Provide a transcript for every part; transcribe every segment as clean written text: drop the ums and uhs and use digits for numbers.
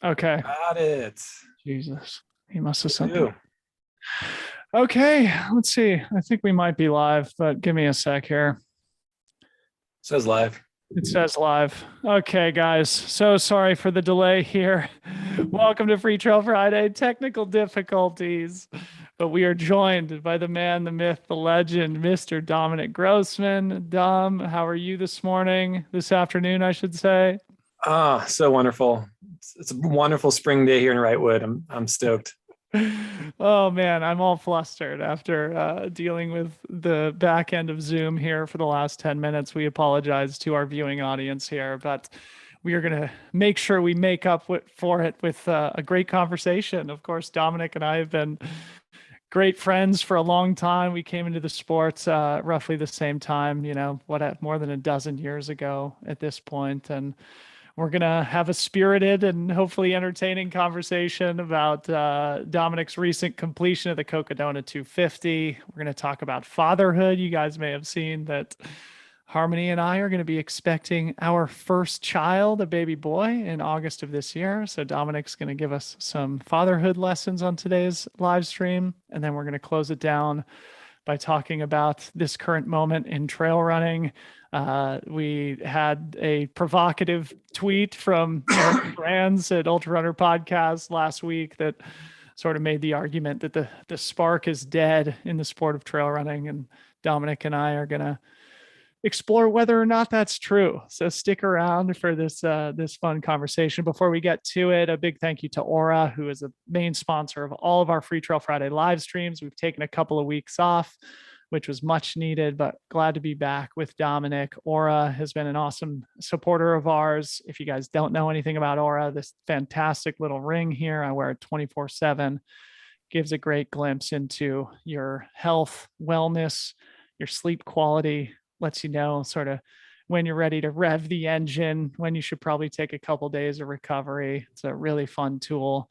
Okay. Got it. Jesus. He must have You sent the. do. Okay. Let's see. I think we might be live, but give me a sec here. Says live. It says live. Okay, guys. So sorry for the delay here. Welcome to Freetrail Friday. Technical difficulties. But we are joined by the man, the myth, the legend, Mr. Dominic Grossman. Dom, how are you this morning? This afternoon, I should say. Ah, so wonderful. It's a wonderful spring day here in Wrightwood. I'm stoked. Oh man, I'm all flustered after dealing with the back end of Zoom here for the last 10 minutes. We apologize to our viewing audience here, but we are going to make sure we make up for it with a great conversation. Of course, Dominic and I have been great friends for a long time. We came into the sports roughly the same time, more than a dozen years ago at this point. And we're going to have a spirited and hopefully entertaining conversation about Dominic's recent completion of the Cocodona 250. We're going to talk about fatherhood. You guys may have seen that Harmony and I are going to be expecting our first child, a baby boy, in August of this year. So Dominic's going to give us some fatherhood lessons on today's live stream. And then we're going to close it down by talking about this current moment in trail running. We had a provocative tweet from Eric Brands at Ultrarunner Podcast last week that sort of made the argument that the spark is dead in the sport of trail running. And Dominic and I are going to explore whether or not that's true. So stick around for this fun conversation. Before we get to it, a big thank you to Aura, who is a main sponsor of all of our Freetrail Friday live streams. We've taken a couple of weeks off, which was much needed, but glad to be back with Dominic. Aura has been an awesome supporter of ours. If you guys don't know anything about Aura, this fantastic little ring here, I wear it 24/7, gives a great glimpse into your health, wellness, your sleep quality, lets you know sort of when you're ready to rev the engine, when you should probably take a couple days of recovery. It's a really fun tool.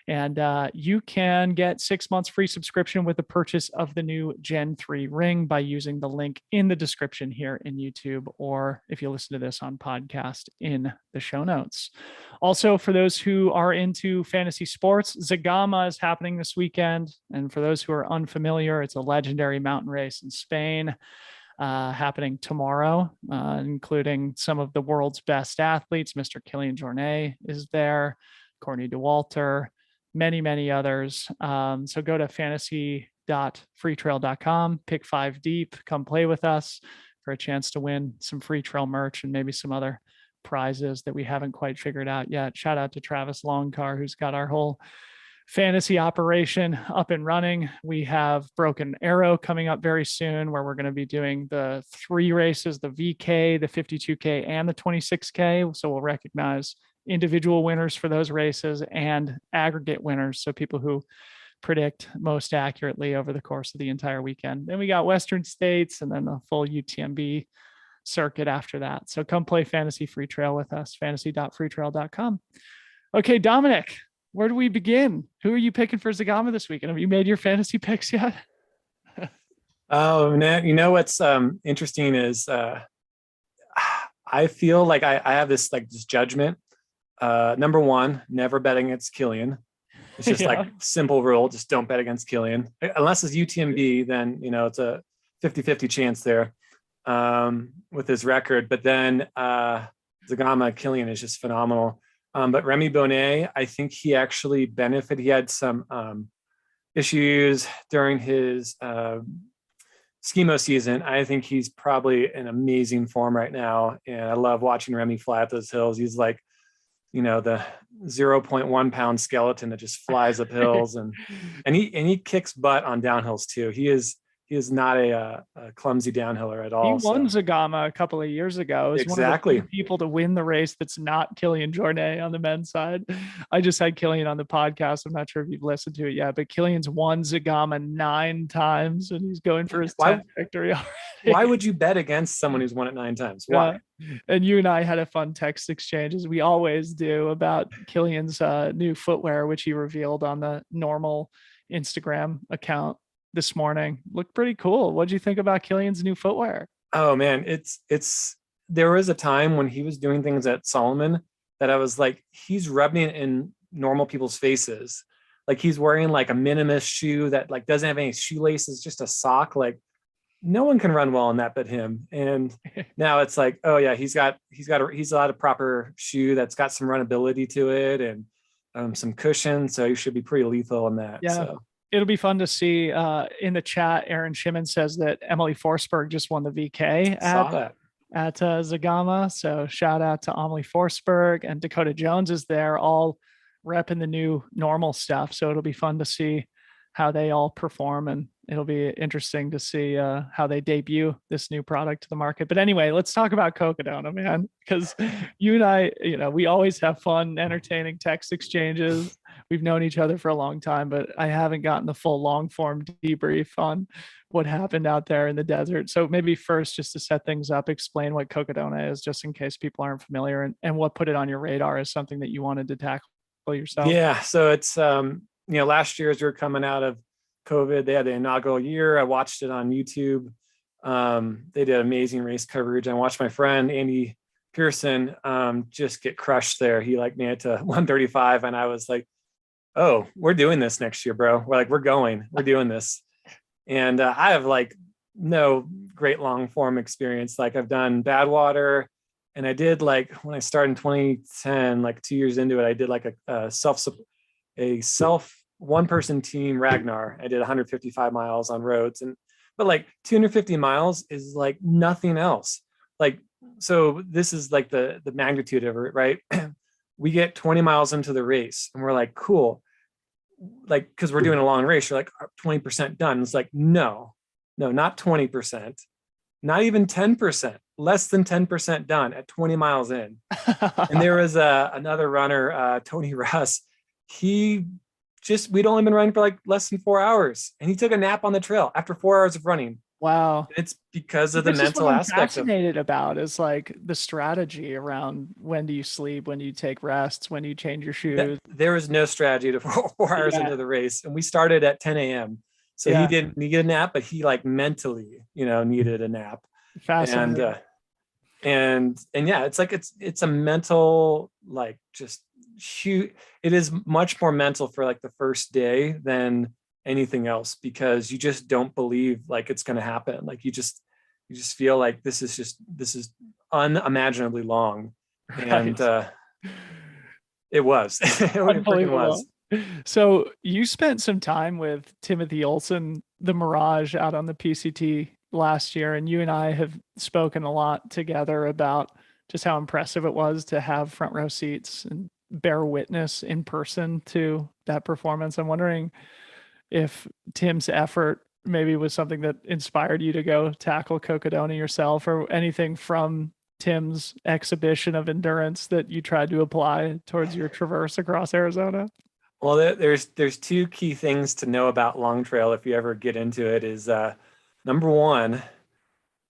And you can get 6 months free subscription with the purchase of the new Gen 3 ring by using the link in the description here in YouTube, or if you listen to this on podcast, in the show notes. Also, for those who are into fantasy sports, Zagama is happening this weekend. And for those who are unfamiliar, it's a legendary mountain race in Spain. Happening tomorrow, including some of the world's best athletes. Mr. Kilian Jornet is there, Courtney Dauwalter, many, many others. So go to fantasy.freetrail.com, pick 5 deep, come play with us for a chance to win some Freetrail merch and maybe some other prizes that we haven't quite figured out yet. Shout out to Travis Longcar, who's got our whole fantasy operation up and running. We have Broken Arrow coming up very soon, where we're going to be doing the 3 races, the VK, the 52K, and the 26K. So we'll recognize individual winners for those races and aggregate winners. So people who predict most accurately over the course of the entire weekend. Then we got Western States and then the full UTMB circuit after that. So come play Fantasy Freetrail with us, fantasy.freetrail.com. Okay, Dominic, where do we begin? Who are you picking for Zagama this weekend? Have you made your fantasy picks yet? Oh, man. You know what's interesting is I feel like I have this judgment. Number one, never bet against Kilian. It's just like simple rule. Just don't bet against Kilian. Unless it's UTMB, then, it's a 50-50 chance there with his record. But then Zagama, Kilian is just phenomenal. But Remy Bonnet, I think he actually benefited. He had some issues during his skimo season. I think he's probably in amazing form right now. And I love watching Remy fly up those hills. He's like, the 0.1 pound skeleton that just flies up hills and he kicks butt on downhills too. He is not a clumsy downhiller at all. He won Zagama a couple of years ago. It's exactly. One of the people to win the race that's not Kilian Jornet on the men's side. I just had Kilian on the podcast. I'm not sure if you've listened to it yet, but Kilian's won Zagama 9 times and he's going for his 10th victory already. Why would you bet against someone who's won it 9 times? Why? And you and I had a fun text exchange, as we always do, about Kilian's new footwear, which he revealed on the normal Instagram account this morning. Looked pretty cool. What do you think about Kilian's new footwear? Oh man, it's there was a time when he was doing things at Solomon that I was like, he's rubbing it in normal people's faces. Like he's wearing like a minimalist shoe that like doesn't have any shoelaces, just a sock. Like no one can run well in that but him. And now it's like, oh yeah, he's got a proper shoe that's got some runability to it and some cushion. So he should be pretty lethal in that. Yeah. So It'll be fun to see. In the chat, Aaron Shimon says that Emily Forsberg just won the VK saw that. at Zagama. So shout out to Emily Forsberg, and Dakota Jones is there, all repping the new normal stuff. So it'll be fun to see how they all perform, and it'll be interesting to see how they debut this new product to the market. But anyway, let's talk about Cocodona, man, because you and I, we always have fun, entertaining text exchanges. We've known each other for a long time, but I haven't gotten the full long form debrief on what happened out there in the desert. So maybe first, just to set things up, explain what Cocodona is, just in case people aren't familiar, and what put it on your radar as something that you wanted to tackle yourself. Yeah. So it's, last year as we were coming out of COVID, they had the inaugural year. I watched it on YouTube. They did amazing race coverage. I watched my friend, Andy Pearson, just get crushed there. He like made it to 135. And I was like, oh, we're doing this next year, bro. We're doing this. And I have like no great long form experience. Like I've done Badwater, and I did like when I started in 2010, like 2 years into it, I did like a self one person team Ragnar. I did 155 miles on roads, but like 250 miles is like nothing else. Like, so this is like the magnitude of it, right? We get 20 miles into the race and we're like, cool. Like, cause we're doing a long race. You're like 20% done. It's like, no, not 20%, not even 10%, less than 10% done at 20 miles in. And there was another runner, Tony Russ. We'd only been running for like less than 4 hours, and he took a nap on the trail after 4 hours of running. Wow. And it's because of the mental what I'm aspect. fascinated about is like the strategy around when do you sleep, when do you take rests, when do you change your shoes. There was no strategy to 4 hours into the race, and we started at 10 a.m. So he didn't need a nap, but he like mentally, needed a nap. Fascinating. And yeah, it's like it's a mental, like, just shoot. It is much more mental for like the first day than anything else, because you just don't believe like it's going to happen. Like you just feel like this is unimaginably long. And it was. It freaking was. So you spent some time with Timothy Olson, the Mirage, out on the PCT last year, and you and I have spoken a lot together about just how impressive it was to have front row seats and bear witness in person to that performance. I'm wondering if Tim's effort maybe was something that inspired you to go tackle Cocodona yourself, or anything from Tim's exhibition of endurance that you tried to apply towards your traverse across Arizona. Well, there's two key things to know about long trail if you ever get into it. Is number one,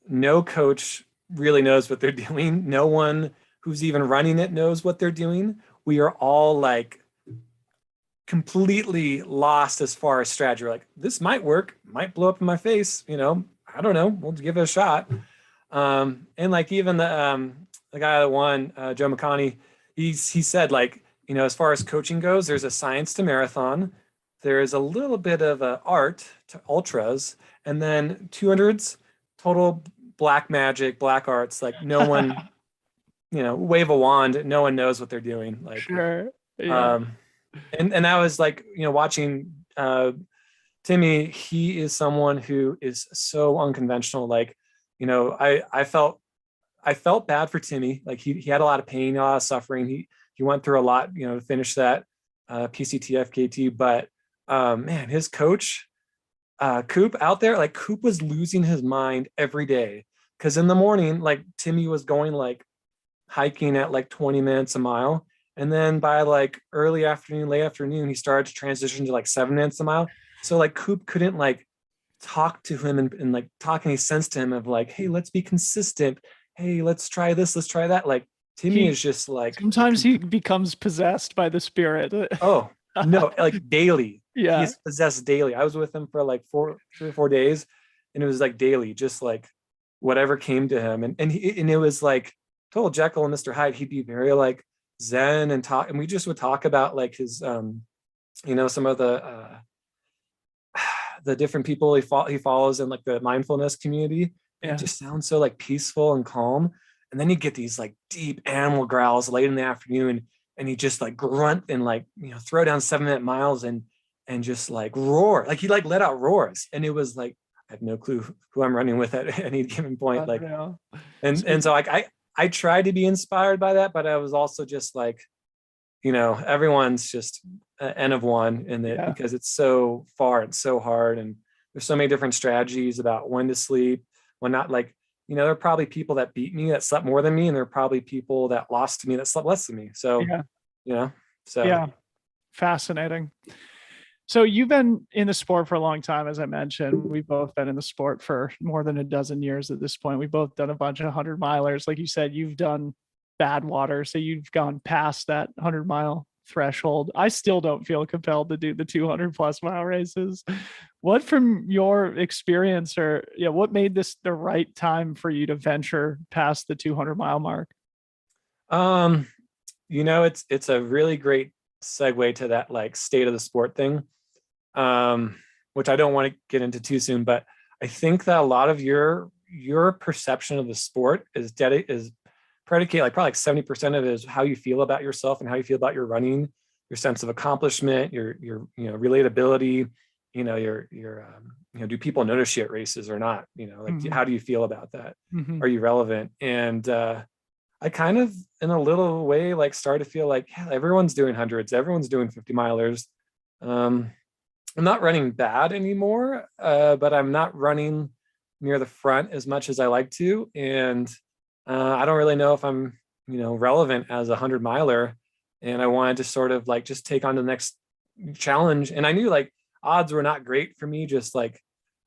no coach really knows what they're doing. No one who's even running it knows what they're doing. We are all like completely lost as far as strategy. We're like, this might work, might blow up in my face. I don't know. We'll give it a shot. And like even the guy that won, Joe McConney, he said like, as far as coaching goes, there's a science to marathon. There is a little bit of art to ultras, and then 200s, total black magic, black arts. Like no one, wave a wand, no one knows what they're doing. Like, sure. Yeah. And I was like, watching Timmy. He is someone who is so unconventional. Like, I felt bad for Timmy. Like he had a lot of pain, a lot of suffering. He went through a lot, to finish that PCT FKT. But man, his coach, Coop out there, like Coop was losing his mind every day. Cause in the morning, like Timmy was going like hiking at like 20 minutes a mile. And then by like early afternoon, late afternoon, he started to transition to like 7 minutes a mile. So like Coop couldn't like talk to him and like talk any sense to him of like, hey, let's be consistent. Hey, let's try this. Let's try that. Like Timmy is just like, sometimes he becomes possessed by the spirit. Oh no, like daily. Yeah. He's possessed daily. I was with him for like 3 or 4 days, and it was like daily, just like whatever came to him. And it was like total Jekyll and Mr. Hyde. He'd be very like zen and talk, and we just would talk about like his some of the different people he follows in like the mindfulness community. And he Yeah. just sounds so like peaceful and calm. And then you get these like deep animal growls late in the afternoon, and he just like grunt and like throw down 7-minute miles and just like roar, like he like let out roars. And it was like I have no clue who I'm running with at any given point. Like, Unreal. and so like I tried to be inspired by that, but I was also just like, everyone's just an N of one in it, Yeah. because it's so far and so hard. And there's so many different strategies about when to sleep, when not. Like, there are probably people that beat me that slept more than me, and there are probably people that lost to me that slept less than me. So, Yeah. you know, so Yeah. Fascinating. So you've been in the sport for a long time, as I mentioned. We've both been in the sport for more than a dozen years at this point. We've both done a bunch of 100 milers. Like you said, you've done bad water. So you've gone past that 100 mile threshold. I still don't feel compelled to do the 200+ mile races. What, from your experience, or what made this the right time for you to venture past the 200 mile mark? um, it's a really great segue to that like state of the sport thing, which I don't want to get into too soon, but I think that a lot of your perception of the sport is predicated, like probably like 70% of it is how you feel about yourself and how you feel about your running, your sense of accomplishment, your relatability, do people notice you at races or not? Like Mm-hmm. how do you feel about that? Mm-hmm. Are you relevant? And I kind of, in a little way, like started to feel like, yeah, everyone's doing hundreds, everyone's doing 50 milers. I'm not running bad anymore, but I'm not running near the front as much as I like to. And I don't really know if I'm, relevant as a 100 miler. And I wanted to sort of like just take on the next challenge. And I knew like odds were not great for me. Just like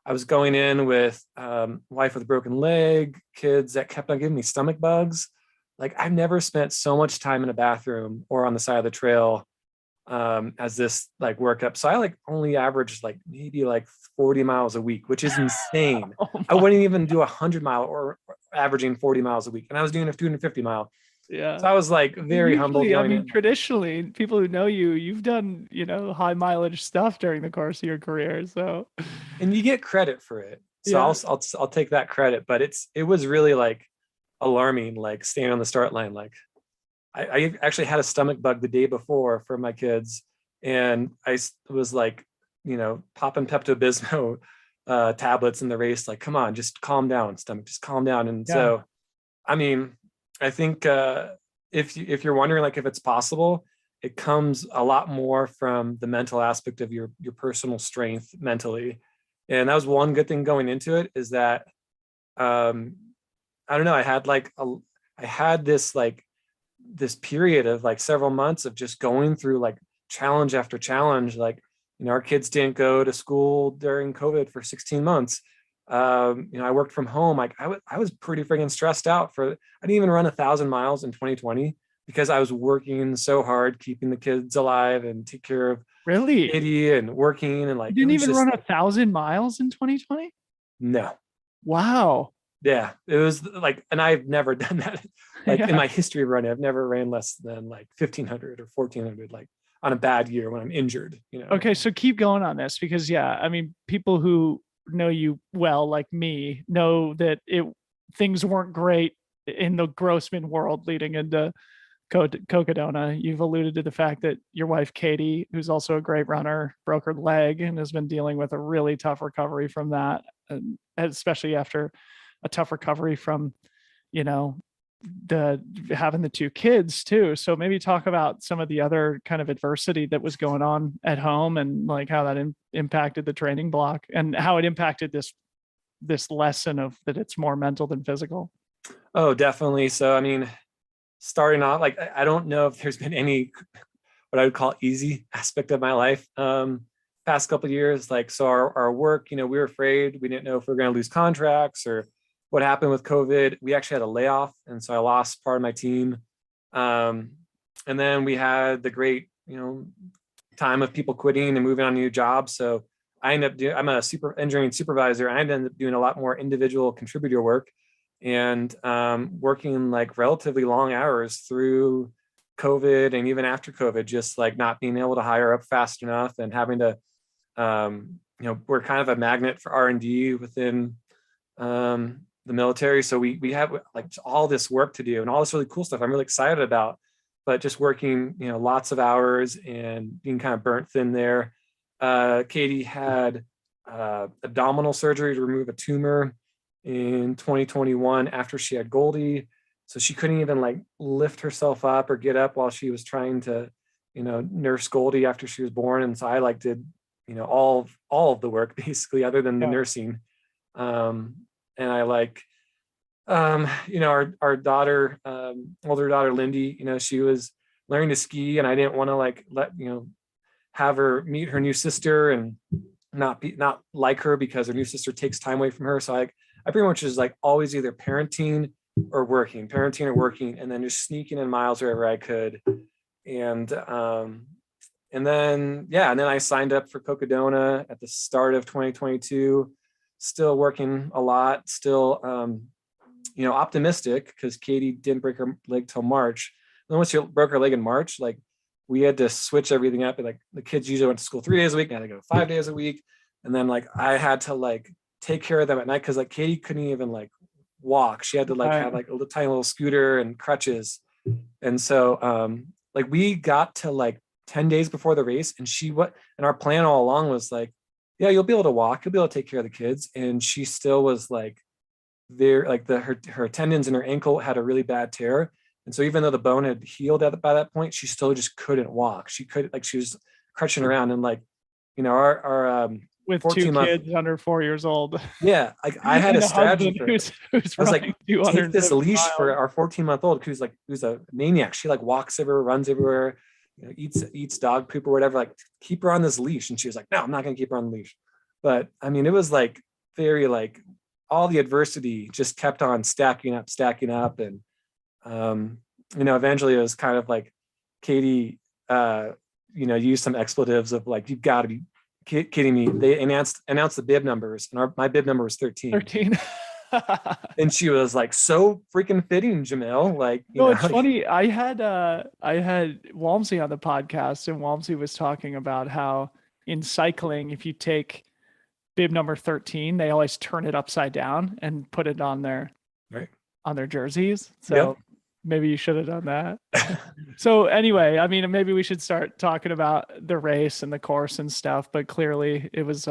I was going in with wife with a broken leg, kids that kept on giving me stomach bugs. Like I've never spent so much time in a bathroom or on the side of the trail as this like workup. So I like only averaged like maybe like 40 miles a week, which is insane. Oh I my. wouldn't even do 100 mile or averaging 40 miles a week. And I was doing a 250 mile. Yeah. So I was like very humble Usually, I going mean, in. traditionally, people who know you, you've done, high mileage stuff during the course of your career. So, And you get credit for it. So yeah. I'll take that credit, but it was really like alarming, like staying on the start line. Like I actually had a stomach bug the day before for my kids, and I was like, popping Pepto-Bismol tablets in the race. Like, come on, just calm down, stomach, just calm down. And Yeah. so, I mean, I think if you're wondering like if it's possible, it comes a lot more from the mental aspect of your personal strength mentally. And that was one good thing going into it, is that um, I don't know, I had this period of like several months of just going through like challenge after challenge. Like, our kids didn't go to school during COVID for 16 months. I worked from home. Like I was pretty freaking stressed out I didn't even run 1,000 miles in 2020 because I was working so hard, keeping the kids alive and take care of Really? Katie and working. And You like, it didn't was even just run a like, thousand miles in 2020? no. Wow. Yeah, it was like, and I've never done that. Like in Yeah. my history of running, I've never ran less than like 1,500 or 1,400, like on a bad year when I'm injured. Okay. So keep going on this because, yeah, I mean, people who know you well, like me, know that things weren't great in the Grossman world leading into Cocodona. You've alluded to the fact that your wife, Katie, who's also a great runner, broke her leg and has been dealing with a really tough recovery from that, and especially after a tough recovery from, you know, the having the two kids too. So maybe talk about some of the other kind of adversity that was going on at home and like how that impacted the training block and how it impacted this lesson of that it's more mental than physical. Oh, definitely. So, I mean, starting off, like, I don't know if there's been any what I would call easy aspect of my life. Past couple of years, like, so our work, we were afraid, we didn't know if we were going to lose contracts or what happened with COVID. We actually had a layoff, and so I lost part of my team. Um, and then we had the great, time of people quitting and moving on to new jobs. So I ended up I'm a super engineering supervisor. I ended up doing a lot more individual contributor work and working like relatively long hours through COVID and even after COVID, just like not being able to hire up fast enough and having to, we're kind of a magnet for R&D within the military. So we have like all this work to do and all this really cool stuff I'm really excited about, but just working, lots of hours and being kind of burnt thin there. Katie had abdominal surgery to remove a tumor in 2021 after she had Goldie. So she couldn't even like lift herself up or get up while she was trying to, nurse Goldie after she was born. And so I like did, all of the work basically other than the nursing. And I like, our daughter, older daughter, Lindy, she was learning to ski and I didn't want to like have her meet her new sister and not like her because her new sister takes time away from her. So I pretty much was like always either parenting or working, and then just sneaking in miles wherever I could. And then I signed up for Cocodona at the start of 2022, still working a lot, still, optimistic because Katie didn't break her leg till March. And then once she broke her leg in March, like we had to switch everything up. And like the kids usually went to school 3 days a week. And I had to go 5 days a week. And then like I had to like take care of them at night because like Katie couldn't even like walk. She had to like have like a tiny little scooter and crutches. And so like we got to like 10 days before the race and and our plan all along was like, yeah, you'll be able to walk, you'll be able to take care of the kids. And she still was like there, like her tendons in her ankle had a really bad tear. And so even though the bone had healed by that point, she still just couldn't walk. She was crutching around and like, our with 2 kids under 4 years old. Yeah, like I had a strategy for who's I was like, take this leash miles. for our 14-month-old who's a maniac. She like walks everywhere, runs everywhere, eats dog poop or whatever. Like keep her on this leash. And she was like, no, I'm not gonna keep her on the leash. But I mean, it was like very like all the adversity just kept on stacking up. And eventually it was kind of like Katie used some expletives of like, you've got to be kidding me. They announced the bib numbers and my bib number was 13. And she was like, so freaking fitting, Jamil. Like, it's funny. I had Walmsley on the podcast and Walmsley was talking about how in cycling, if you take bib number 13, they always turn it upside down and put it on their jerseys. So maybe you should have done that. So anyway, I mean, maybe we should start talking about the race and the course and stuff, but clearly it was,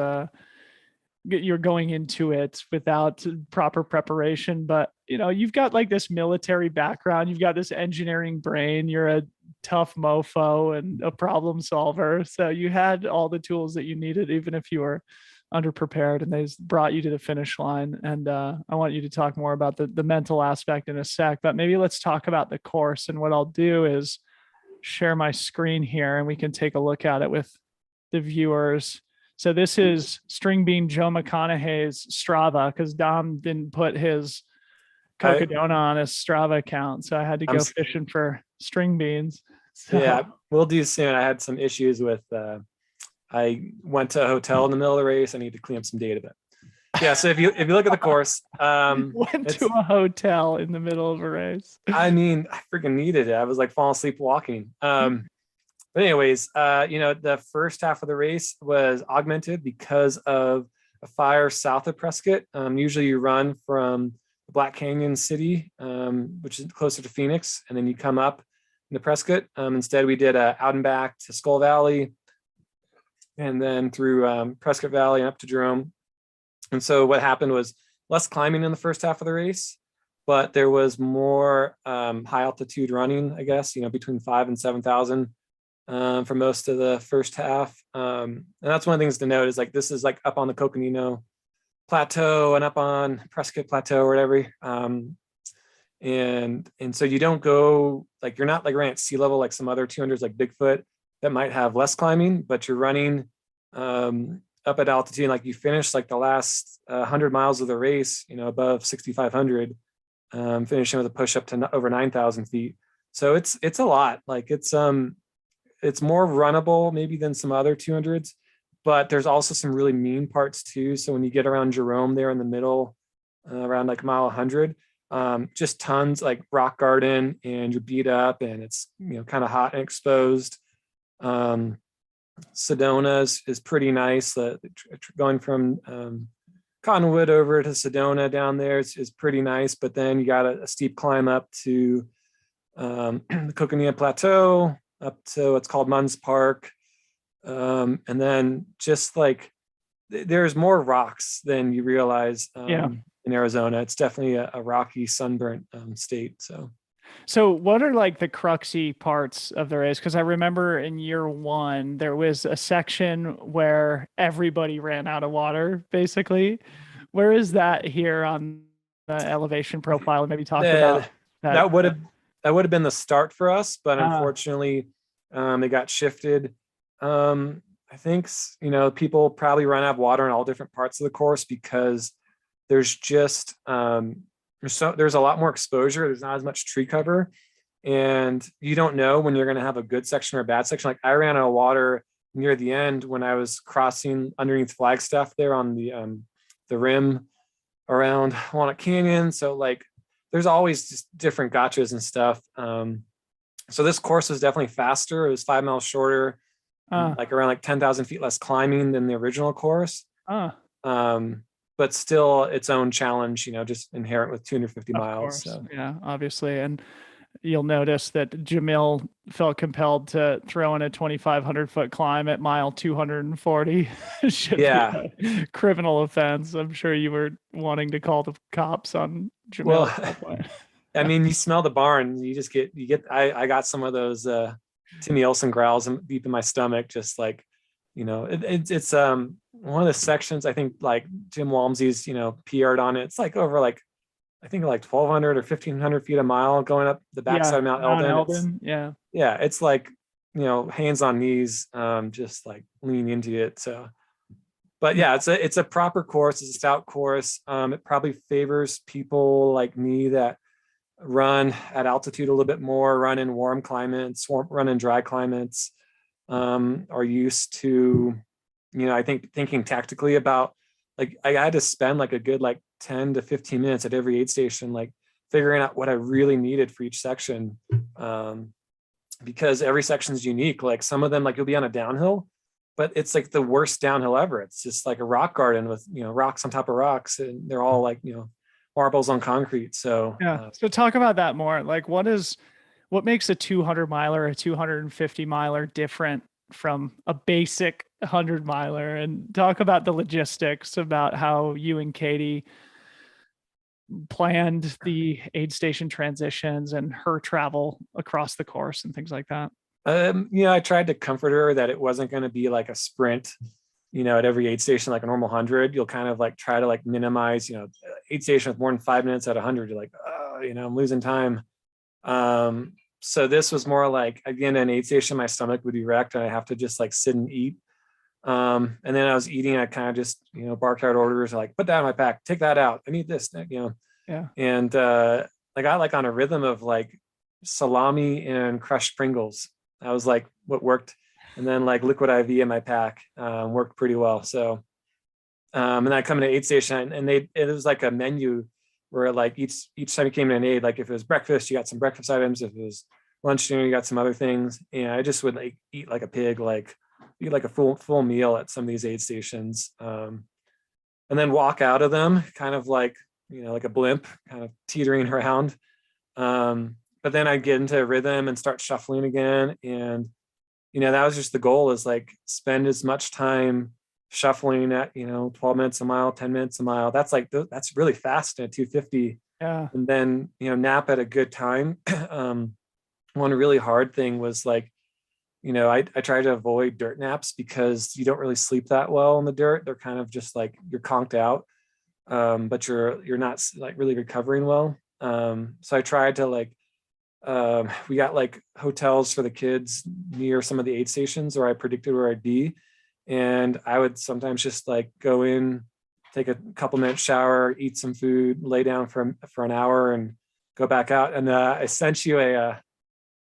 you're going into it without proper preparation, but you've got like this military background, you've got this engineering brain, you're a tough mofo and a problem solver. So you had all the tools that you needed, even if you were underprepared, and they brought you to the finish line. And I want you to talk more about the mental aspect in a sec, but maybe let's talk about the course. And what I'll do is share my screen here and we can take a look at it with the viewers. So this is String Bean Joe McConaughey's Strava, because Dom didn't put his Cocodona on his Strava account. So I had to go fishing for string beans. So. Yeah, we'll do soon. I had some issues with I went to a hotel in the middle of the race. I need to clean up some data, but yeah. So if you look at the course, went to a hotel in the middle of a race. I mean, I freaking needed it. I was like falling asleep walking. But anyways, the first half of the race was augmented because of a fire south of Prescott. Usually you run from the Black Canyon City, which is closer to Phoenix, and then you come up into Prescott. Instead, we did out and back to Skull Valley, and then through Prescott Valley and up to Jerome. And so what happened was less climbing in the first half of the race, but there was more high altitude running, I guess, between 5,000 and 7,000 for most of the first half. And that's one of the things to note is like, this is like up on the Coconino Plateau and up on Prescott Plateau or whatever. And so you don't go, like, you're not like running at sea level, like some other 200s like Bigfoot that might have less climbing, but you're running up at altitude. Like you finish like the last 100 miles of the race, above 6,500, finishing with a push up to over 9,000 feet. So it's a lot. Like it's more runnable maybe than some other 200s, but there's also some really mean parts too. So when you get around Jerome there in the middle, around like mile 100, just tons like rock garden, and you're beat up and it's, kind of hot and exposed. Sedona is pretty nice. Going from Cottonwood over to Sedona down there is pretty nice, but then you got a steep climb up to the Cocodona Plateau, up to what's called Munns Park. And then just like there's more rocks than you realize in Arizona. It's definitely a rocky, sunburnt state. So what are like the cruxy parts of the race? Because I remember in year one, there was a section where everybody ran out of water, basically. Where is that here on the elevation profile? And maybe talk about that. That would have been the start for us, but unfortunately, it got shifted. I think, people probably run out of water in all different parts of the course because there's just there's a lot more exposure. There's not as much tree cover, and you don't know when you're going to have a good section or a bad section. Like I ran out of water near the end when I was crossing underneath Flagstaff there on the rim around Walnut Canyon. So like there's always just different gotchas and stuff. So this course was definitely faster. It was 5 miles shorter, like around like 10,000 feet less climbing than the original course. But still its own challenge, just inherent with 250 miles. So. Yeah, obviously. And you'll notice that Jamil felt compelled to throw in a 2,500 foot climb at mile 240. Should be a criminal offense. I'm sure you were wanting to call the cops on Jamil. Well, I mean, you smell the barn. You just I got some of those Timmy Olsen growls deep in my stomach, just like, it's one of the sections, I think like Jim Walmsley's, PR'd on it. It's like over like, I think like 1,200 or 1,500 feet a mile going up the backside of Mount Eldon. Yeah. It's like, hands on knees, just like leaning into it. So, but yeah, it's a proper course. It's a stout course. It probably favors people like me that run at altitude a little bit more, run in warm climates, run in dry climates, are used to, I think thinking tactically about, like I had to spend like a good like 10 to 15 minutes at every aid station, like figuring out what I really needed for each section, because every section is unique. Like some of them, like you'll be on a downhill, but it's like the worst downhill ever. It's just like a rock garden with, rocks on top of rocks, and they're all like, marbles on concrete. So so talk about that more. Like what makes a 200 miler, a 250 miler different from a basic 100 miler, and talk about the logistics about how you and Katie planned the aid station transitions and her travel across the course and things like that. I tried to comfort her that it wasn't going to be like a sprint, at every aid station, like a normal 100. You'll kind of like try to like minimize, aid station with more than 5 minutes at 100. You're like, I'm losing time. So this was more like, again, an aid station, my stomach would be wrecked and I have to just like sit and eat. And then I was eating, I kind of just, barked out orders like, put that in my pack, take that out, I need this, Yeah. And I got like on a rhythm of like salami and crushed Pringles. That was like what worked. And then like liquid IV in my pack worked pretty well. So, and then I come to aid station and it was like a menu where like each time you came in an aid, like if it was breakfast, you got some breakfast items. If it was lunch, you got some other things. And I just would like eat like a pig, like eat like a full meal at some of these aid stations. And then walk out of them kind of like, like a blimp, kind of teetering around. But then I'd get into a rhythm and start shuffling again. And, that was just the goal, is like spend as much time shuffling at 12 minutes a mile, 10 minutes a mile. That's like that's really fast at 250. Yeah. And then nap at a good time. One really hard thing was like, I try to avoid dirt naps because you don't really sleep that well in the dirt. They're kind of just like you're conked out, but you're not like really recovering well. So I tried to like we got like hotels for the kids near some of the aid stations where I predicted where I'd be. And I would sometimes just like go in, take a couple minutes shower, eat some food, lay down for an hour and go back out. And I sent you a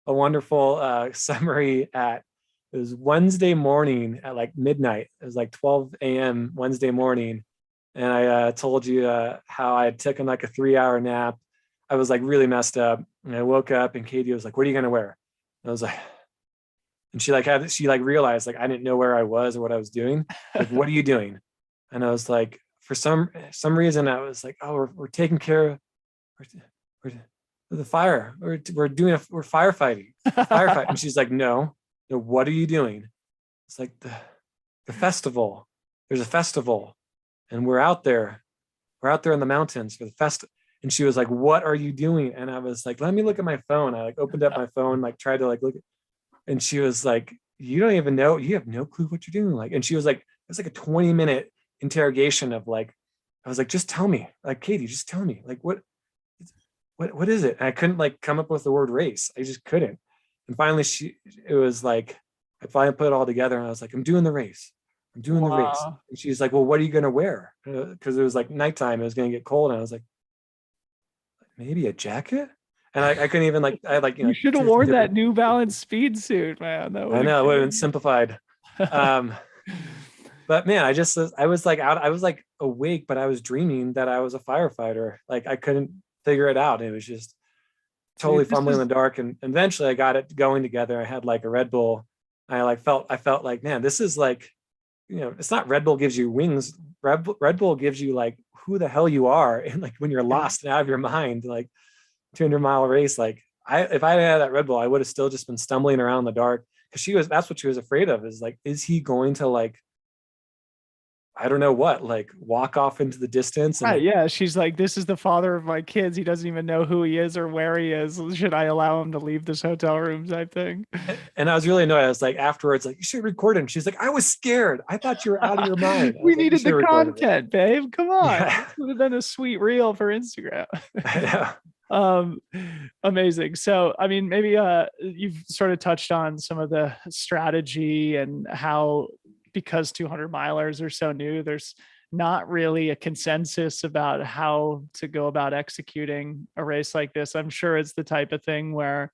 wonderful summary it was Wednesday morning at like midnight. It was like 12 a.m. Wednesday morning. And I told you how I had taken like a 3-hour nap. I was like really messed up, and I woke up and Katie was like, what are you going to wear? And I was like, and she like realized like I didn't know where I was or what I was doing. She's like, what are you doing? And I was like, for some reason I was like, oh, we're taking care of we're, the fire. We're firefighting. Firefight. And she's like, no, what are you doing? It's like the festival. There's a festival, and we're out there. We're out there in the mountains for the festival. And she was like, what are you doing? And I was like, let me look at my phone. I like opened up my phone, like tried to like look at, and she was like, you don't even know, you have no clue what you're doing. Like, and she was like, it was like a 20-minute interrogation of like, I was like, just tell me, like, Katie, just tell me, like, what is it? And I couldn't like come up with the word race. I just couldn't. And finally it was like, I finally put it all together and I was like, I'm doing the race. I'm doing the race. Wow. And she's like, well, what are you going to wear? Because it was like nighttime. It was going to get cold. And I was like, maybe a jacket. And I couldn't even like, I had like, You should have two or three worn that different, New Balance speed suit, man. That I would have know it would have been killed simplified. Um, but man, I was like out, I was like awake, but I was dreaming that I was a firefighter. Like I couldn't figure it out. It was just totally Dude, this fumbling is in the dark. And eventually I got it going together. I had like a Red Bull. I felt like, man, this is like, it's not Red Bull gives you wings. Red Bull gives you like who the hell you are. And like when you're lost and out of your mind, like 200-mile race, like if I had that Red Bull, I would have still just been stumbling around in the dark. Cause that's what she was afraid of, is like, is he going to like, I don't know what, like walk off into the distance and right. like, Yeah. She's like, this is the father of my kids. He doesn't even know who he is or where he is. Should I allow him to leave this hotel room type thing? and I was really annoyed. I was like, afterwards, like, you should record it. And she's like, I was scared. I thought you were out of your mind. I We was like, you needed should the have recorded it. content, babe. Come on. Yeah. This would have been a sweet reel for Instagram. I know. um Amazing. So I mean, maybe you've sort of touched on some of the strategy and how, because 200 milers are so new, there's not really a consensus about how to go about executing a race like this. I'm sure it's the type of thing where,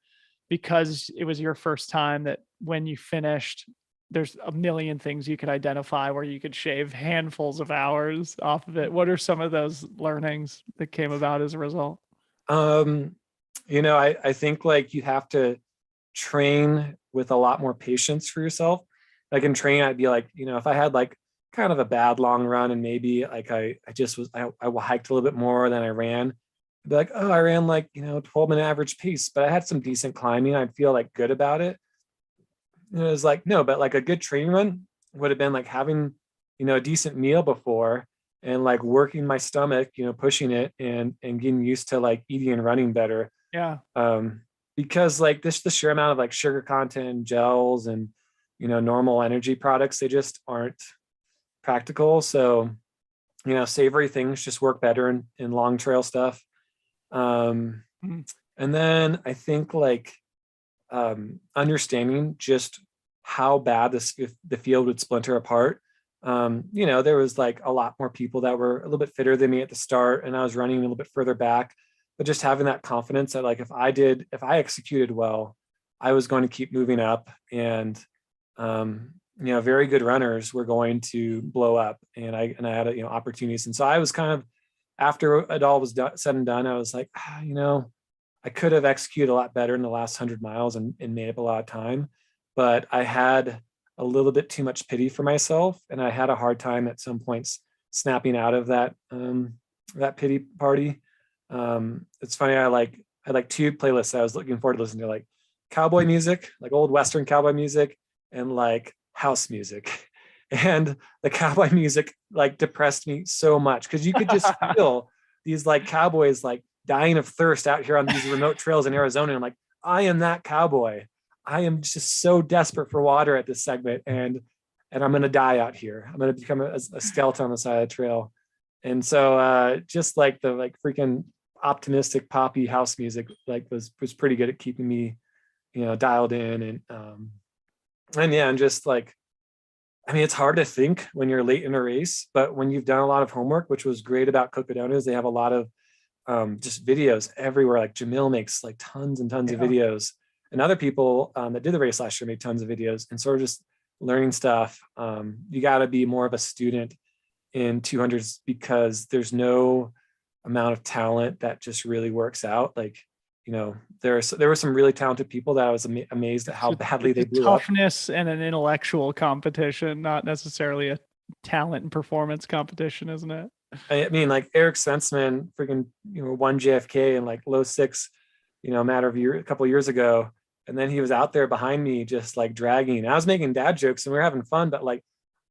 because it was your first time, that when you finished, there's a million things you could identify where you could shave handfuls of hours off of it. What are some of those learnings that came about as a result? Um, I think like you have to train with a lot more patience for yourself. Like in training, I'd be like, if I had like kind of a bad long run and maybe like I hiked a little bit more than I ran, I'd be like, oh, I ran like, 12-minute average pace, but I had some decent climbing. I'd feel like good about it. And it was like, no, but like a good training run would have been like having, a decent meal before and like working my stomach, pushing it and getting used to like eating and running better. Yeah. Um, because like the sheer amount of like sugar content, gels, and normal energy products, they just aren't practical. So savory things just work better in long trail stuff. Um, Mhm. and then I think like understanding just how bad the field would splinter apart. There was like a lot more people that were a little bit fitter than me at the start, and I was running a little bit further back. But just having that confidence that like if I executed well, I was going to keep moving up, and very good runners were going to blow up, and I had opportunities, and so I was kind of, after it all was said and done, I was like, I could have executed a lot better in the last 100 miles and made up a lot of time, but I had a little bit too much pity for myself, and I had a hard time at some points snapping out of that pity party. It's funny. I like two playlists I was looking forward to listening to, like cowboy music, like old Western cowboy music, and like house music. And the cowboy music like depressed me so much because you could just feel these like cowboys like dying of thirst out here on these remote trails in Arizona. And I'm like, I am that cowboy. I am just so desperate for water at this segment, and I'm gonna die out here. I'm gonna become a skeleton on the side of the trail. And so just like the like freaking optimistic poppy house music like was pretty good at keeping me dialed in. And yeah, and just like, I mean, it's hard to think when you're late in a race, but when you've done a lot of homework, which was great about Cocodona, is they have a lot of just videos everywhere. Like Jamil makes like tons and tons of Yeah. videos, and other people that did the race last year made tons of videos, and sort of just learning stuff. You got to be more of a student in 200s because there's no amount of talent that just really works out. Like, there were some really talented people that I was amazed at how badly It's they a blew up. toughness and an intellectual competition, not necessarily a talent and performance competition, isn't it? I mean, like Eric Senseman freaking, won JFK in like low six, a couple of years ago. And then he was out there behind me, just like dragging. And I was making dad jokes and we were having fun, but like,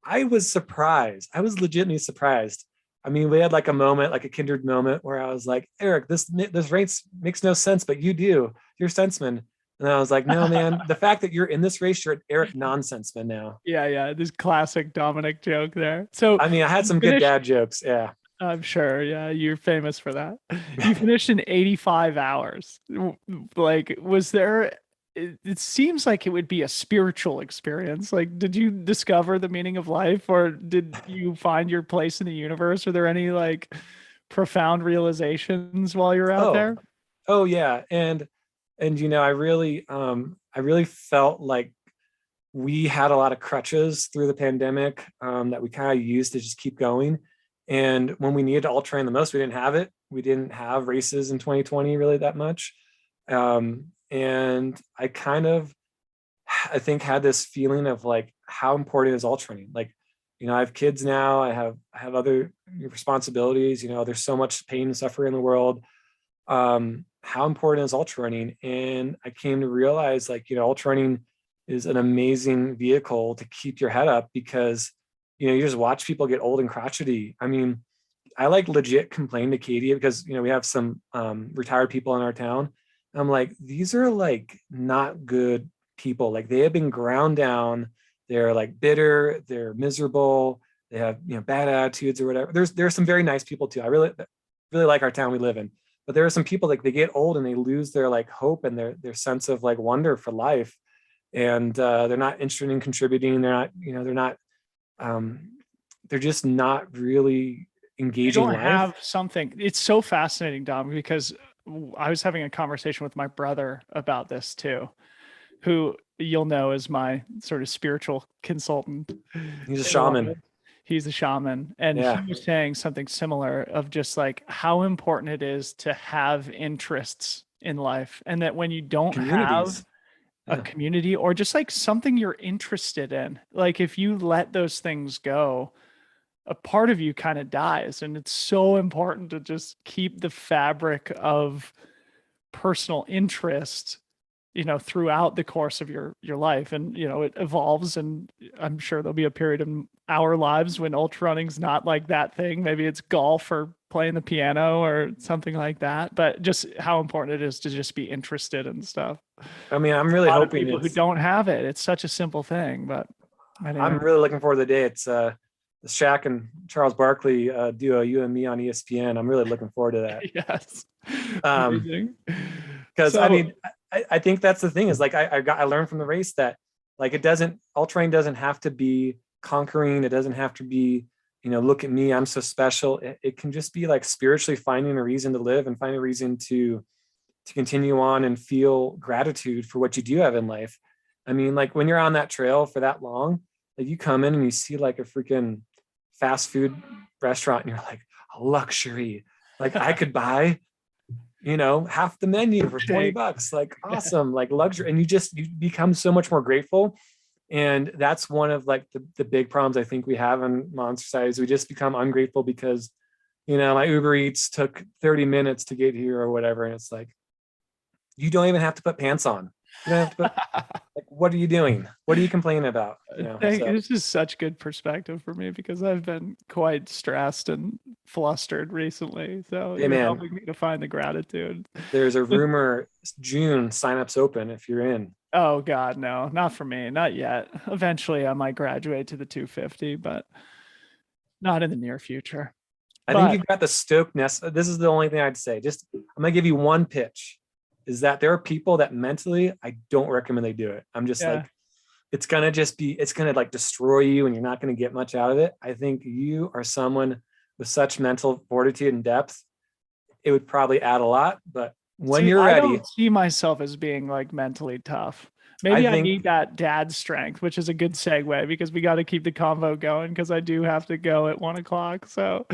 I was surprised. I was legitimately surprised. I mean, we had like a moment, like a kindred moment where I was like, Eric, this race makes no sense, but you do. You're Senseman. And I was like, no, man, the fact that you're in this race, you're Eric nonsensman now. Yeah. This classic Dominic joke there. So I mean, I had you some good finished, dad jokes. Yeah. I'm sure. Yeah, you're famous for that. You finished in 85 hours. Like, was there, it seems like it would be a spiritual experience. Like, did you discover the meaning of life or did you find your place in the universe? Are there any like profound realizations while you're out Oh, there? oh yeah. And I really felt like we had a lot of crutches through the pandemic, that we kind of used to just keep going. And when we needed to all train the most, we didn't have it. We didn't have races in 2020 really that much. And I think had this feeling of like how important is all training. Like, I have kids now. I have other responsibilities. There's so much pain and suffering in the world. How important is ultra running? And I came to realize, like, ultra running is an amazing vehicle to keep your head up because, you just watch people get old and crotchety. I mean, I like legit complain to Katie because, we have some retired people in our town. I'm like, these are like not good people. Like they have been ground down. They're like bitter. They're miserable. They have, bad attitudes or whatever. There's some very nice people too. I really like our town we live in, but there are some people like they get old and they lose their like hope and their sense of like wonder for life. And they're not interested in contributing. Um, they're just not really They engaging don't life. have something. It's so fascinating, Dom, because I was having a conversation with my brother about this too, who you'll know is my sort of spiritual consultant He's a in a lot of shaman. it. He's a shaman. And he Yeah. was saying something similar of just like how important it is to have interests in life. And that when you don't have Communities. a Yeah. community or just like something you're interested in, like if you let those things go, a part of you kind of dies. And it's so important to just keep the fabric of personal interest, throughout the course of your life. And, it evolves. And I'm sure there'll be a period in our lives when ultra running's not like that thing. Maybe it's golf or playing the piano or something like that. But just how important it is to just be interested in stuff. I mean, I'm A really lot of hoping people who don't have it. It's such a simple thing, but I'm anyway. really looking forward to the day. It's the Shaq and Charles Barkley duo, you and me on ESPN. I'm really looking forward to that. Yes. Um, Amazing. because I So mean, I think that's the thing is like I learned from the race that like all training doesn't have to be conquering. It doesn't have to be, look at me, I'm so special. It can just be like spiritually finding a reason to live and finding a reason to continue on and feel gratitude for what you do have in life. I mean, like when you're on that trail for that long, like you come in and you see like a freaking fast food restaurant and you're like a luxury. Like I could buy, half the menu for 20 shake. bucks. Like awesome, like luxury. And you become so much more grateful. And that's one of like the big problems I think we have in modern society is we just become ungrateful because, my Uber Eats took 30 minutes to get here or whatever. And it's like, you don't even have to put pants on. You don't have to put like, what are you doing? What are you complaining about? So This is such good perspective for me because I've been quite stressed and flustered recently. So hey you're man, helping me to find the gratitude. there's a rumor June signups open if you're in. Oh God, no, not for me, not yet. Eventually, I might graduate to the 250, but not in the near future. I think But you've got the stokeness. This is the only thing I'd say. Just I'm gonna give you one pitch. Is that there are people that mentally I don't recommend they do it. I'm just yeah, like, it's gonna like destroy you and you're not gonna get much out of it. I think you are someone with such mental fortitude and depth. It would probably add a lot, but when see, you're I ready, don't see myself as being like mentally tough. I Maybe I think, need that dad strength, which is a good segue because we got to keep the convo going because I do have to go at 1 o'clock. So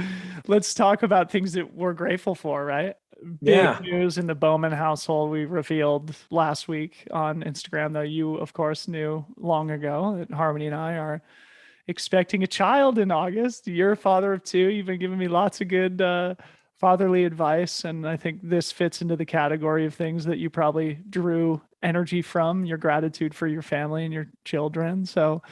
let's talk about things that we're grateful for, right? Big yeah, news in the Bowman household. We revealed last week on Instagram, though you, of course, knew long ago that Harmony and I are expecting a child in August. You're a father of two. You've been giving me lots of good fatherly advice. And I think this fits into the category of things that you probably drew energy from your gratitude for your family and your children. So,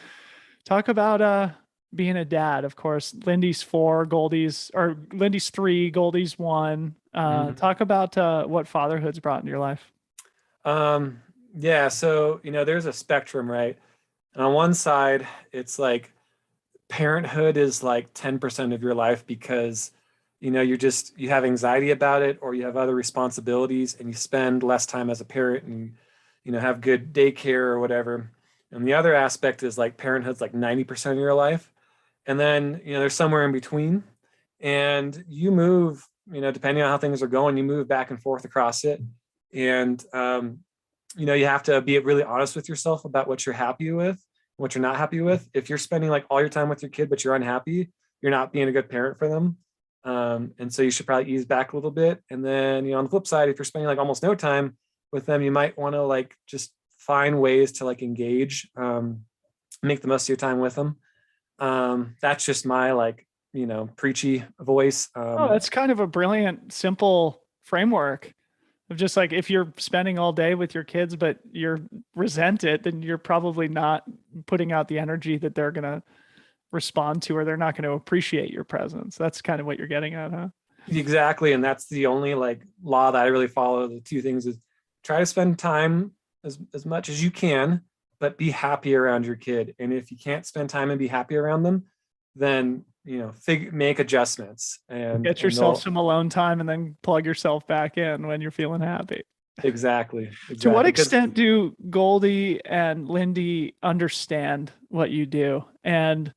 talk about being a dad. Of course, Lindy's 4, Goldie's, or Lindy's 3, Goldie's 1. mhm. Talk about what fatherhood's brought into your life. um, yeah. So there's a spectrum, right? And on one side, it's like parenthood is like 10% of your life because you have anxiety about it, or you have other responsibilities and you spend less time as a parent, and have good daycare or whatever. And the other aspect is like parenthood's like 90% of your life. And then there's somewhere in between, and you move, depending on how things are going, you move back and forth across it. And you have to be really honest with yourself about what you're happy with, what you're not happy with. If you're spending like all your time with your kid but you're unhappy, you're not being a good parent for them. And so you should probably ease back a little bit. And then on the flip side, if you're spending like almost no time with them, you might want to like just find ways to like engage, make the most of your time with them. That's just my like preachy voice. Oh, that's kind of a brilliant, simple framework of just like if you're spending all day with your kids, but you're resent it, then you're probably not putting out the energy that they're going to respond to, or they're not going to appreciate your presence. That's kind of what you're getting at, huh? Exactly. And that's the only like law that I really follow. The two things is try to spend time as much as you can, but be happy around your kid. And if you can't spend time and be happy around them, then make adjustments, and Get yourself they'll some alone time and then plug yourself back in when you're feeling happy. exactly To what because extent do Goldie and Lindy understand what you do? And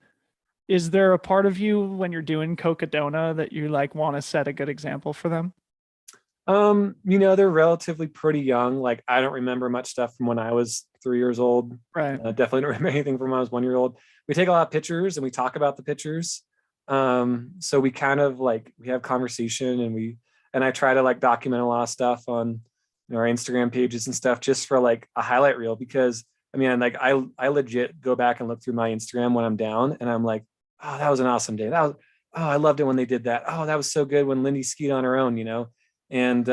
is there a part of you when you're doing Cocodona that you like want to set a good example for them? they're relatively pretty young. Like I don't remember much stuff from when I was 3 years old. Right. Definitely don't remember anything from when I was 1 year old. We take a lot of pictures and we talk about the pictures. So we kind of like we have conversation, and I try to like document a lot of stuff on our Instagram pages and stuff just for like a highlight reel, because I mean like I legit go back and look through my Instagram when I'm down and I'm like, oh, that was an awesome day. That was, oh, I loved it when they did that. Oh, that was so good when Lindy skied on her own. And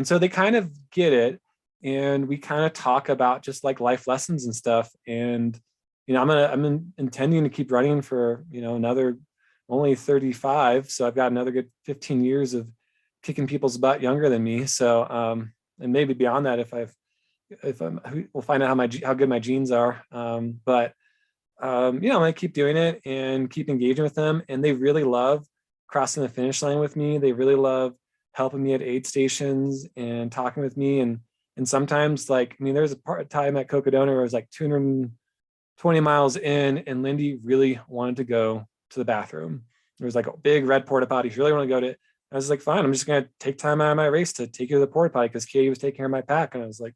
so they kind of get it, and we kind of talk about just like life lessons and stuff. And intending to keep running for another, only 35, so I've got another good 15 years of kicking people's butt younger than me. So and maybe beyond that if I'm we'll find out how good my genes are. But I'm gonna keep doing it and keep engaging with them, and they really love crossing the finish line with me. They really love helping me at aid stations and talking with me. And sometimes, like, I mean, there's a part time at Cocodona where it was like 220 miles in, and Lindy really wanted to go to the bathroom. There was like a big red porta potty. She really wanted to go to it. I was like, fine, I'm just gonna take time out of my race to take you to the porta potty because Katie was taking care of my pack. And I was like,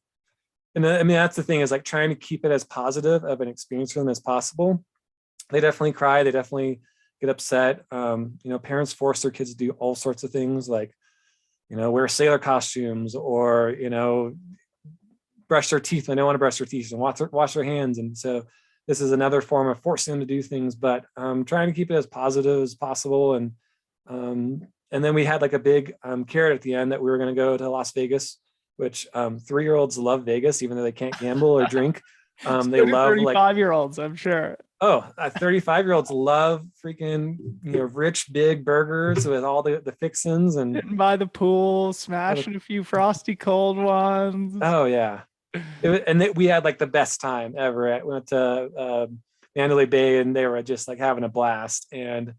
and I mean, that's the thing, is like trying to keep it as positive of an experience for them as possible. They definitely cry. They definitely get upset. Parents force their kids to do all sorts of things, like, wear sailor costumes, or, brush their teeth when they want to brush their teeth, and wash their hands. And so this is another form of forcing them to do things, but trying to keep it as positive as possible. And then we had like a big carrot at the end that we were going to go to Las Vegas, which 3-year-olds love Vegas, even though they can't gamble or drink. They So do love like, 35-year-olds, I'm sure. oh, 35-year-olds love freaking rich big burgers with all the fixins and Sitting by the pool, smashing a few frosty cold ones. oh yeah. We had like the best time ever. We went to Mandalay Bay, and they were just like having a blast. And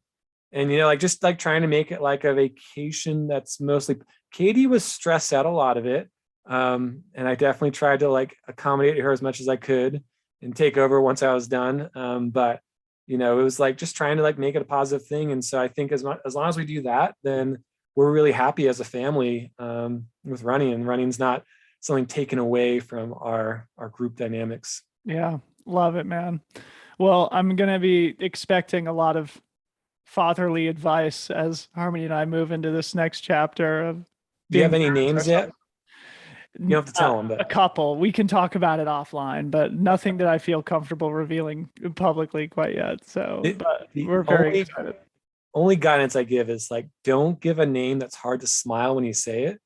like just like trying to make it like a vacation that's mostly, Katie was stressed out a lot of it. And I definitely tried to like accommodate her as much as I could and take over once I was done. But it was like just trying to like make it a positive thing. And so I think as long as we do that, then we're really happy as a family with running. And running's not something taken away from our group dynamics. Yeah, love it, man. Well, I'm going to be expecting a lot of fatherly advice as Harmony and I move into this next chapter of Do you have being any parents names yet? ourselves. You don't have to tell them, A but couple. We can talk about it offline, but nothing that I feel comfortable revealing publicly quite yet. So, but the we're very excited. only guidance I give is like, don't give a name that's hard to smile when you say it.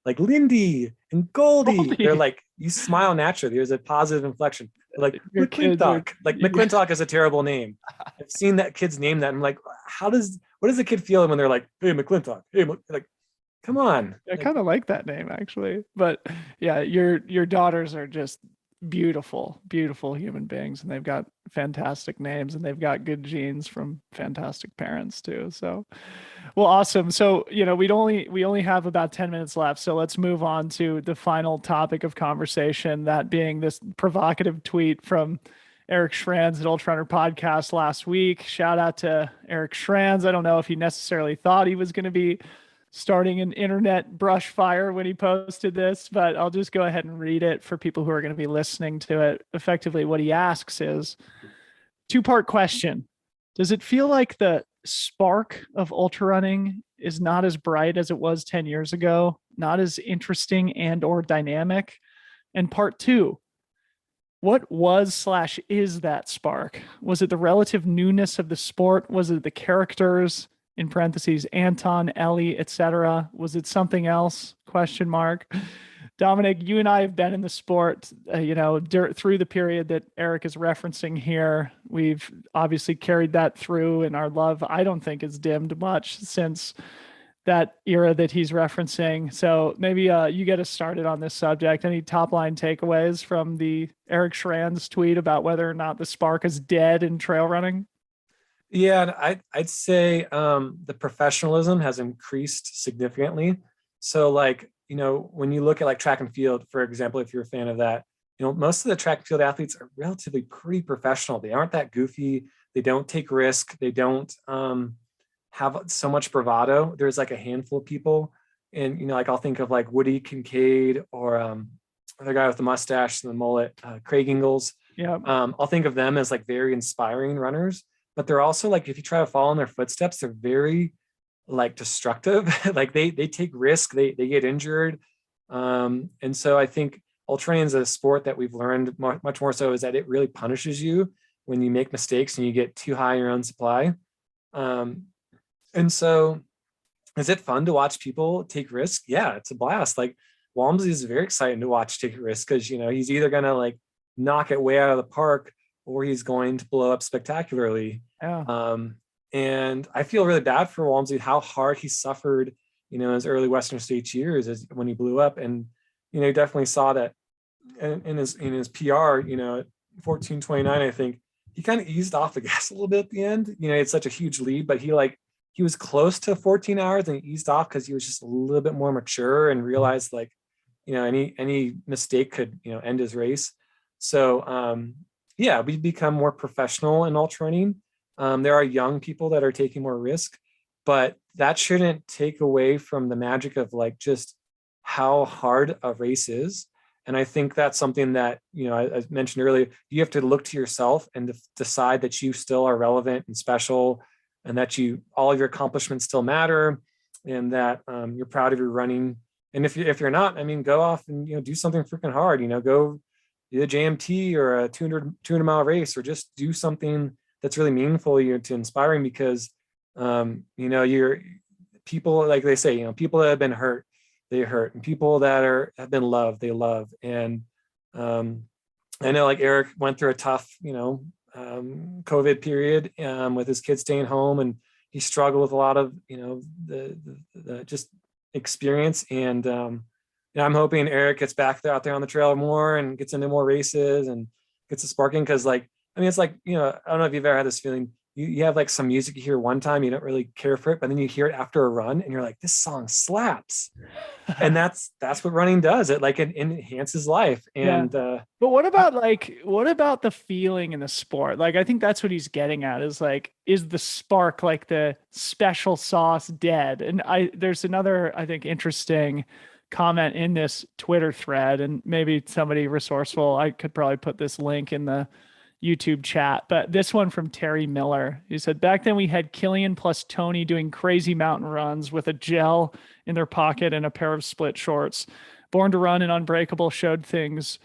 Like Lindy and Goldie, they're Goldie, like, you smile naturally. There's a positive inflection. Like your kids are. McClintock, like McClintock is a terrible name. I've seen that kid's name that. I'm like, what does the kid feel when they're like, hey, McClintock, hey, like, come on. I Like, kind of like that name actually. But yeah, your daughters are just beautiful, beautiful human beings, and they've got fantastic names, and they've got good genes from fantastic parents too. So, well, awesome. So, we only have about 10 minutes left. So let's move on to the final topic of conversation, that being this provocative tweet from Eric Schranz at Ultrarunner podcast last week. Shout out to Eric Schranz. I don't know if he necessarily thought he was going to be starting an internet brush fire when he posted this, but I'll just go ahead and read it for people who are going to be listening to it. Effectively, what he asks is two-part question. Does it feel like the spark of ultra running is not as bright as it was 10 years ago, not as interesting and or dynamic? And part two, what was/is that spark? Was it the relative newness of the sport? Was it the characters, in parentheses, Anton, Ellie, etc.? Was it something else? Question mark. Dominic, you and I have been in the sport, through the period that Eric is referencing here. We've obviously carried that through, and our love, I don't think, has dimmed much since that era that he's referencing. So maybe you get us started on this subject. Any top line takeaways from the Eric Schranz tweet about whether or not the spark is dead in trail running? yeah, and I'd say the professionalism has increased significantly. So like, when you look at like track and field, for example, if you're a fan of that, most of the track and field athletes are relatively pretty professional. They aren't that goofy. They don't take risk. They don't have so much bravado. There's like a handful of people, and like I'll think of like Woody Kincaid or the guy with the mustache and the mullet, Craig Ingalls. Yeah. I'll think of them as like very inspiring runners, but they're also like, if you try to follow in their footsteps, they're very like destructive. Like they take risk, they get injured. And so I think ultrarunning is a sport that we've learned much more so is that it really punishes you when you make mistakes and you get too high in your own supply. And so is it fun to watch people take risks? Yeah, it's a blast. Like Walmsley is very exciting to watch take a risk because he's either gonna like knock it way out of the park or he's going to blow up spectacularly. Yeah. And I feel really bad for Walmsley, how hard he suffered, in his early Western States years as when he blew up. And, he definitely saw that in his PR, at 14:29, I think he kind of eased off the gas a little bit at the end. He had such a huge lead, but he was close to 14 hours and he eased off because he was just a little bit more mature and realized like, any mistake could, end his race. So, yeah, we've become more professional in ultra running. There are young people that are taking more risk, but that shouldn't take away from the magic of like just how hard a race is. And I think that's something that, I mentioned earlier, you have to look to yourself and decide that you still are relevant and special and that all of your accomplishments still matter and that you're proud of your running. And if you're not, I mean, go off and, do something freaking hard, go do a JMT or a 200 mile race, or just do something that's really meaningful to inspiring because, you're people, like they say, people that have been hurt, they hurt, and people that have been loved, they love. And I know like Eric went through a tough, COVID period with his kids staying home, and he struggled with a lot of, the just experience. And I'm hoping Eric gets back out there on the trail more and gets into more races and gets a sparking. Cause like, I mean, it's like, I don't know if you've ever had this feeling, you have like some music you hear one time, you don't really care for it, but then you hear it after a run and you're like, this song slaps. And that's what running does. It enhances life. And, but what about the feeling in the sport? Like, I think that's what he's getting at is like, is the spark, like the special sauce, dead? And there's another, I think, interesting comment in this Twitter thread, and maybe somebody resourceful, I could probably put this link in the YouTube chat, but this one from Terry Miller. He said, back then we had Killian plus Tony doing crazy mountain runs with a gel in their pocket and a pair of split shorts. Born to Run and Unbreakable showed things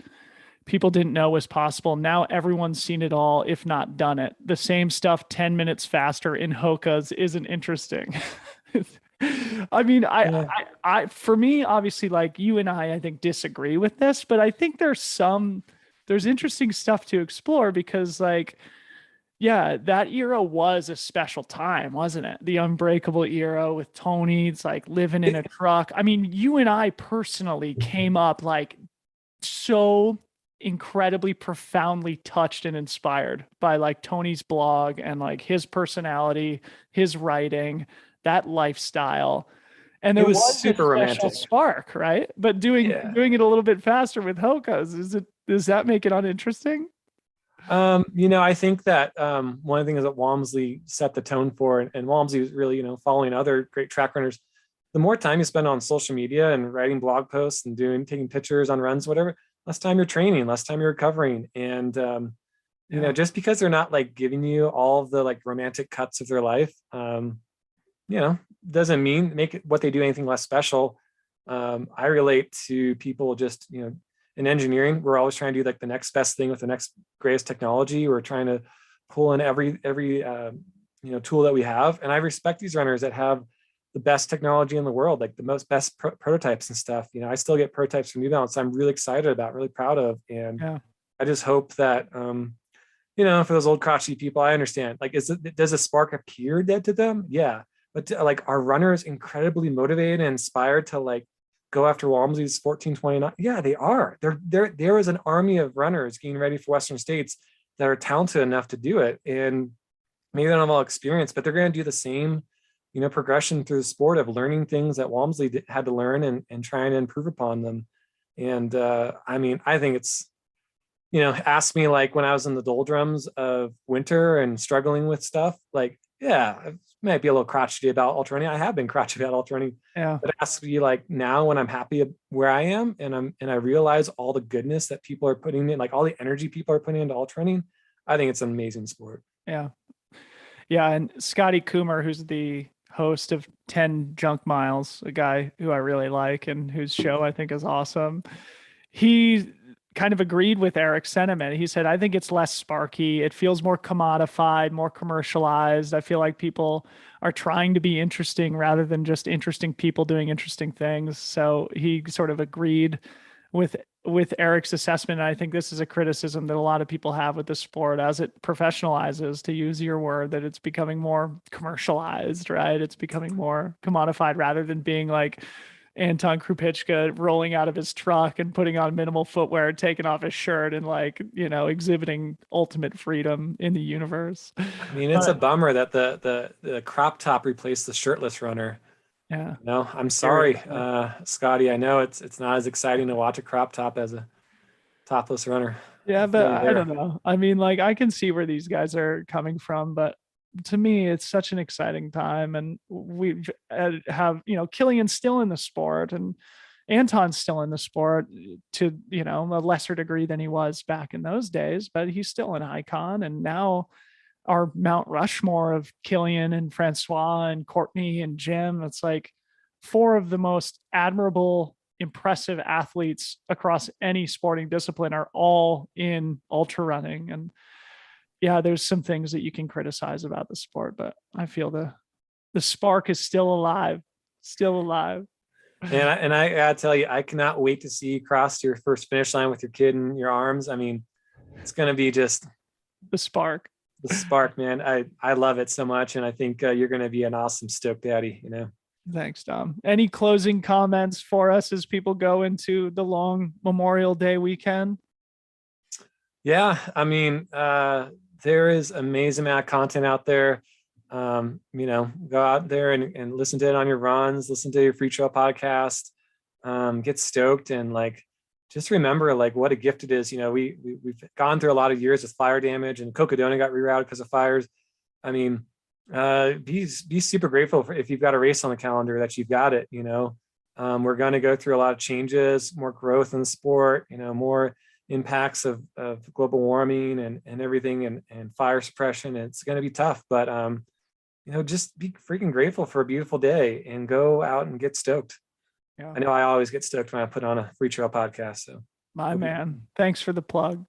people didn't know was possible. Now everyone's seen it all, if not done it. The same stuff 10 minutes faster in Hoka's isn't interesting. I mean, for me, obviously, like you and I think disagree with this, but I think there's interesting stuff to explore because, like, yeah, that era was a special time, wasn't it? The Unbreakable era with Tony, it's like living in a truck. I mean, you and I personally came up like so incredibly profoundly touched and inspired by like Tony's blog and like his personality, his writing, that lifestyle. And there was super romantic spark, right? But doing it a little bit faster with Hoka's, does that make it uninteresting? I think that one of the things that Walmsley set the tone for, and Walmsley was really, following other great track runners, the more time you spend on social media and writing blog posts and taking pictures on runs, whatever, less time you're training, less time you're recovering. And, just because they're not like giving you all of the like romantic cuts of their life, doesn't mean make it what they do anything less special. I relate to people just, in engineering, we're always trying to do like the next best thing with the next greatest technology. We're trying to pull in every tool that we have. And I respect these runners that have the best technology in the world, like the best prototypes and stuff. I still get prototypes from New Balance I'm really excited about, really proud of. And I just hope that, for those old crotchety people, I understand, like, does a spark appear dead to them? Yeah. But like, are runners incredibly motivated and inspired to like go after Walmsley's 14:29? Yeah, they are. There is an army of runners getting ready for Western States that are talented enough to do it. And maybe they don't have all experience, but they're going to do the same, progression through the sport of learning things that Walmsley had to learn and trying to improve upon them. And I think it's, ask me like when I was in the doldrums of winter and struggling with stuff, like, I might be a little crotchety about ultrarunning. I have been crotchety about ultrarunning. Yeah. But it has to be like now when I'm happy where I am and I realize all the goodness that people are putting in, like all the energy people are putting into ultrarunning, I think it's an amazing sport. Yeah. Yeah. And Scotty Coomer, who's the host of 10 Junk Miles, a guy who I really like and whose show I think is awesome, he kind of agreed with Eric's sentiment. He said, I think it's less sparky. It feels more commodified, more commercialized. I feel like people are trying to be interesting rather than just interesting people doing interesting things. So he sort of agreed with Eric's assessment. And I think this is a criticism that a lot of people have with the sport as it professionalizes, to use your word, that it's becoming more commercialized, right? It's becoming more commodified rather than being like Anton Krupicka rolling out of his truck and putting on minimal footwear, taking off his shirt and like, exhibiting ultimate freedom in the universe. I mean, it's a bummer that the crop top replaced the shirtless runner. Yeah. I'm sorry, Scotty. I know it's not as exciting to watch a crop top as a topless runner. Yeah, but I don't know. I mean, like, I can see where these guys are coming from, but to me, it's such an exciting time. And we have, Killian's still in the sport and Anton's still in the sport to, a lesser degree than he was back in those days, but he's still an icon. And now our Mount Rushmore of Killian and Francois and Courtney and Jim, it's like four of the most admirable, impressive athletes across any sporting discipline are all in ultra running. And yeah, there's some things that you can criticize about the sport, but I feel the spark is still alive. And I gotta tell you, I cannot wait to see you cross your first finish line with your kid in your arms. I mean, it's going to be just the spark, man. I love it so much. And I think you're going to be an awesome stoke daddy, Thanks, Dom. Any closing comments for us as people go into the long Memorial Day weekend? Yeah. I mean, there is amazing amount of content out there. Go out there and listen to it on your runs, listen to your Freetrail podcast, get stoked and like, just remember like what a gift it is. We've gone through a lot of years with fire damage and Cocodona got rerouted because of fires. I mean, be super grateful if you've got a race on the calendar that you've got it, We're going to go through a lot of changes, more growth in the sport, more impacts of global warming and everything and fire suppression. It's going to be tough, but just be freaking grateful for a beautiful day and go out and get stoked. Yeah. I know I always get stoked when I put on a Free Trail podcast. So my man, thanks for the plug.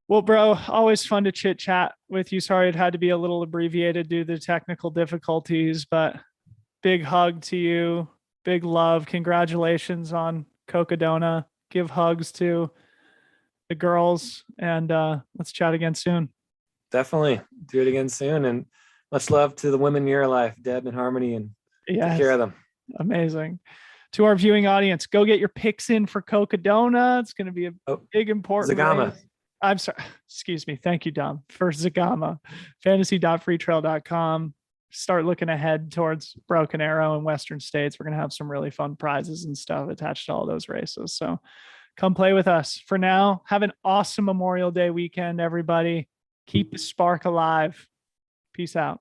Well, bro, always fun to chit chat with you. Sorry it had to be a little abbreviated due to the technical difficulties, but big hug to you. Big love. Congratulations on Cocodona. Give hugs to the girls, and let's chat again soon. Definitely do it again soon. And much love to the women in your life, Deb and Harmony, and take care of them. Amazing. To our viewing audience, go get your picks in for Cocodona. It's going to be a big, important Zagama. race. I'm sorry. Excuse me. Thank you, Dom. For Zagama, fantasy.freetrail.com. Start looking ahead towards Broken Arrow and Western States. We're going to have some really fun prizes and stuff attached to all those races. So come play with us. For now, have an awesome Memorial Day weekend, everybody. Keep the spark alive. Peace out.